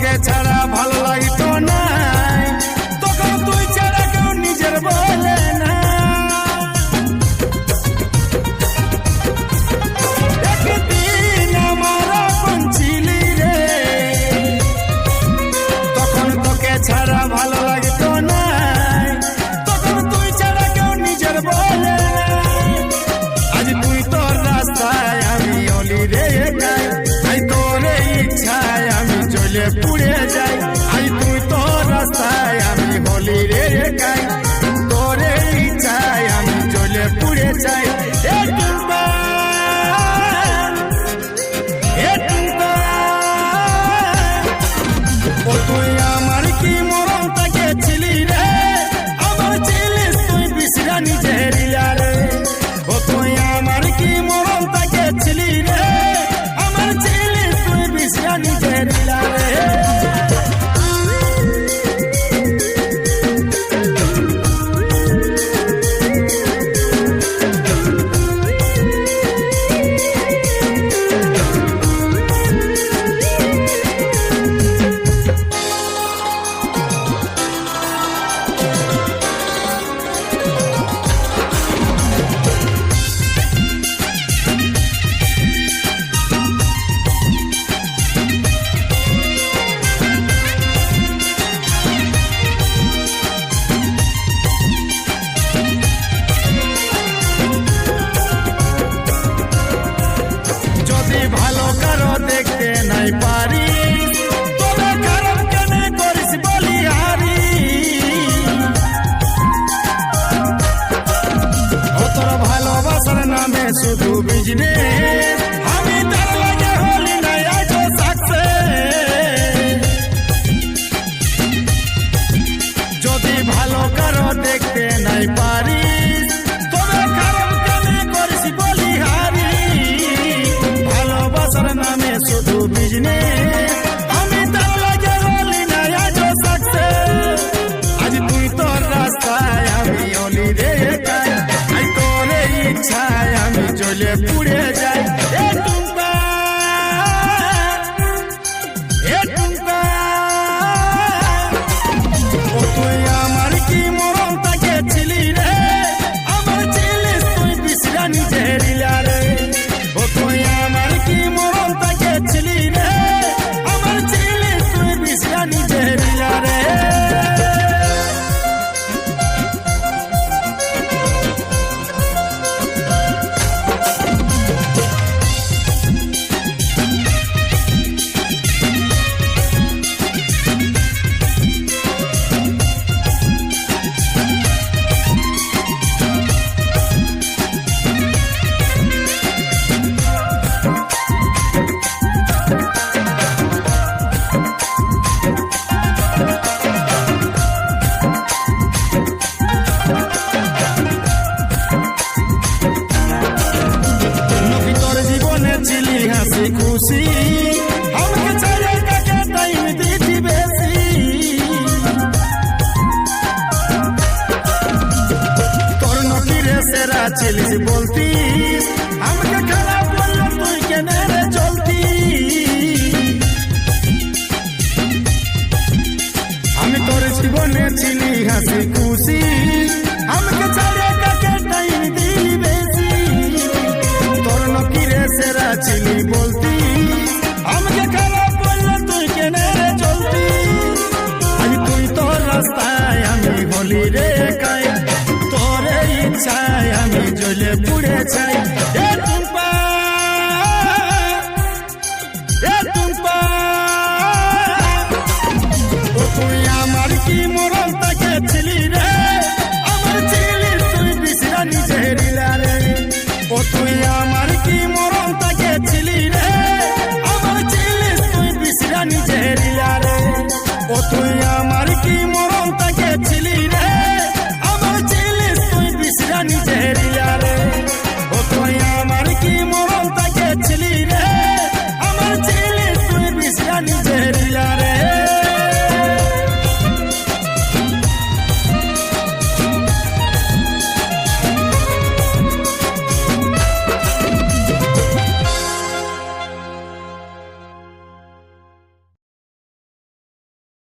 তোকে ছাড়া ভালো লাগতো না, তখন তুই ছাড়া কেউ নিজের বলে না। একদিন আমার আপন ছিলি রে, তখন তোকে ছাড়া ভালো লাগতো না, তখন তুই ছাড়া কেউ নিজের বলে না। আজ তুই তোর রাস্তায়, আমি অলি রে একাই, আই তোর ইচ্ছায় আমি জ্বলে পুড়ে যাই। আজ তুই তোর রাস্তায়, আমি হলি রে একাই, তোর ইচ্ছায় আমি জ্বলে পুড়ে যাই। ও তুই আমার কি মরণ তাকে ছিলি রে, আমার ছিলিস তুই বিশ্রা নিজের রে। ও তুই আমার কি মরণ তাকে ছিলি রে, আমার ছিলিস তুই বিশ্রা নিজের রে। ভালো কারো দেখতে নাই পারি, তোরা খারাপ কেন করিস বলিহারি। ও তোর ভালোবাসার নামে শুধু বিজনেস, আমি তার লাগে হলি নাই আজ সাকসেস। যদি ভালো কারো দেখতে নাই পারি, তোরা খারাপ কেন করিস বলিহারি। ভালোবাসার নামে শুধু বিজনেস, আমি তার লাগে হলি না আজ সাকসেস। আজ তুই তোর রাস্তায়, আমি অলি রে একাই, আই তোর ইচ্ছায় আমি জ্বলে পুড়ে যাই। ও তুই আমার কি মরণ তাকে ছিলি রে, আমার ছিলিস তুই বিশ্রা নিজের রে। ও তুই আমার কি মরণ তাকে ছিলি রে, আমার ছিলিস তুই বিশ্রা নিজের রে। হাসি খুশি আমাকে ছাড়া কাকে টাইম দিতি বেশি। তোর নকিরে সেরা ছিলিস বলতিস, আমাকে খারাপ বললে তুই কেন রে চলতি। আমি তোর জীবনে ছিলি হাসি খুশি, আমাকে ছাড়া কাকে টাইম দিলি বেশি। তোর নকিরে সেরা ছিলি বলতি, আমাকে খারাপ বললে তুই কেন রে চলতি। আজ তুই তোর রাস্তায়, আমি হলি রে একাই, তোর ইচ্ছায় আমি জ্বলে পুড়ে যাই। ও তুই আমার কি মরণ তাকে ছিলি রে, আমার ছিলিস তুই বিশ্রা নিজের রে। ও তুই আমার কি মরণ তাকে ছিলি রে, আমার ছিলিস তুই বিশ্রা নিজের রে। ও তুই